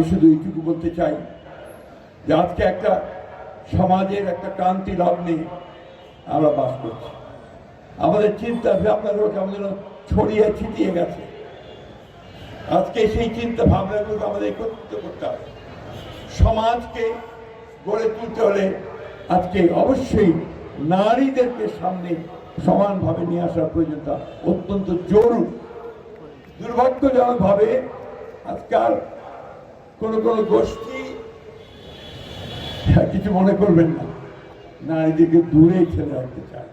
আমি শুধু এইটুকু বলতে চাই যে আজকে একটা সমাজের একটা ক্রান্তি লগ্নে আমরা বাস করছি। আমাদের চিন্তা ভাবনাগুলো কেমন যেন ছড়িয়ে ছিটিয়ে গেছে। আজকে সেই চিন্তা ভাবনাগুলোকে আমাদের একত্রিত করতে হবে। সমাজকে গড়ে তুলতে হলে আজকে অবশ্যই নারীদেরকে সামনে সমানভাবে নিয়ে আসার প্রয়োজনটা অত্যন্ত জরুরি। দুর্ভাগ্যজনকভাবে আজকাল কোনো গোষ্ঠী, কিছু মনে করবেন না, নারীদেরকে দূরে ছেড়ে রাখতে চায়,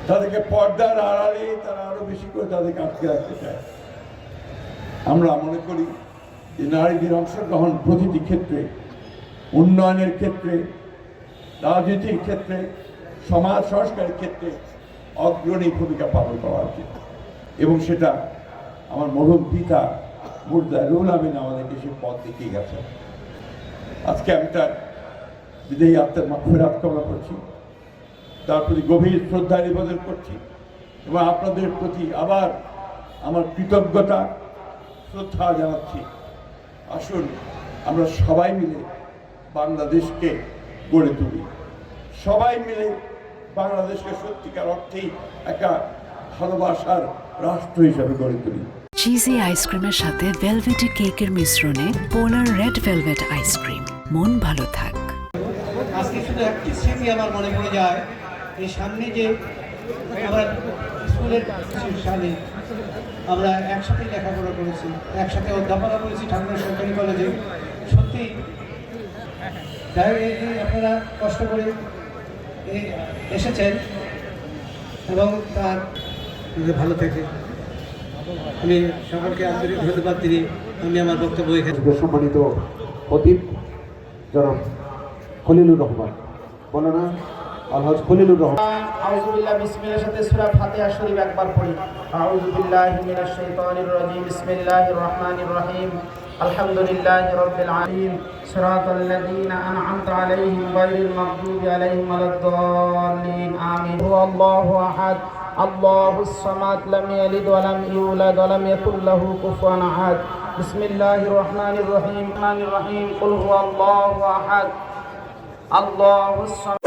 তাদেরকে পর্দার আড়ালে তারা আরো বেশি করে তাদেরকে আটকে রাখতে চায়। আমরা মনে করি যে নারীদের অংশগ্রহণ প্রতিটি ক্ষেত্রে, উন্নয়নের ক্ষেত্রে, রাজনীতির ক্ষেত্রে, সমাজ সংস্কারের ক্ষেত্রে অগ্রণী ভূমিকা পালন করা উচিত এবং সেটা আমার মরহুম পিতা মুর্তজা রুহুল আমিন আমাদেরকে সেই পথ দেখিয়ে গেছেন। আজকে আমি তার বিদেহী আত্মার মাগফিরাত কামনা করছি, তার প্রতি গভীর শ্রদ্ধা নিবেদন করছি এবং আপনাদের প্রতি আবার আমার কৃতজ্ঞতা শ্রদ্ধা জানাচ্ছি। আসুন আমরা সবাই মিলে বাংলাদেশকে গড়ে তুলি, সবাই মিলে বাংলাদেশকে সত্যিকার অর্থেই একটা ভালোবাসার রাষ্ট্র হিসাবে গড়ে তুলি। চিজি আইসক্রিমের সাথে ভেলভেটি কেকের মিশ্রণে পোলার রেড ভেলভেট আইসক্রিম। মন ভালো থাক। আজকে শুধু একটি স্মৃতি আমার মনে পড়ে যায়, এই সামনে যে আমরা স্কুলের সালে আমরা একসাথে লেখাপড়া করেছি, একসাথে অধ্যাপনা করেছি ঠাকুর সরকারি কলেজে। সত্যি আপনারা কষ্ট করে এসেছেন এবং তার ভালো থেকে আমি সকলকে আন্তরিক ধন্যবাদ দিয়ে আমি আমার বক্তব্য এখানে। সম্মানিত খতিব জনাব খলিলুর রহমান, মৌলানা আলহাজ খলিলুর রহমান। আউযু বিল্লাহি বিসমিল্লাহির সাথে সূরা ফাতিহা শরীফ একবার পড়ি। আউযু বিল্লাহি মিনাশ শাইতানির রাজিম। বিসমিল্লাহির রহমানির রহিম। আলহামদুলিল্লাহি রাব্বিল আলামিন। সিরাতাল লাযীনা আন'আমতা আলাইহিম গায়রিল মাগদুবি আলাইহিম ওয়ালাদ-দাল্লিন। আমিন। হুয়াল্লাহু আহাদ আল্লাহুস সামাদ লাম ইয়ালিদ ওয়া লাম ইউলাদ ওয়া লাম ইয়াকুল লাহু কুফুয়ান আহাদ। বিসমিল্লাহির রহমানির রহিম। কুল হুয়াল্লাহু আহাদ আল্লাহুস সামাদ।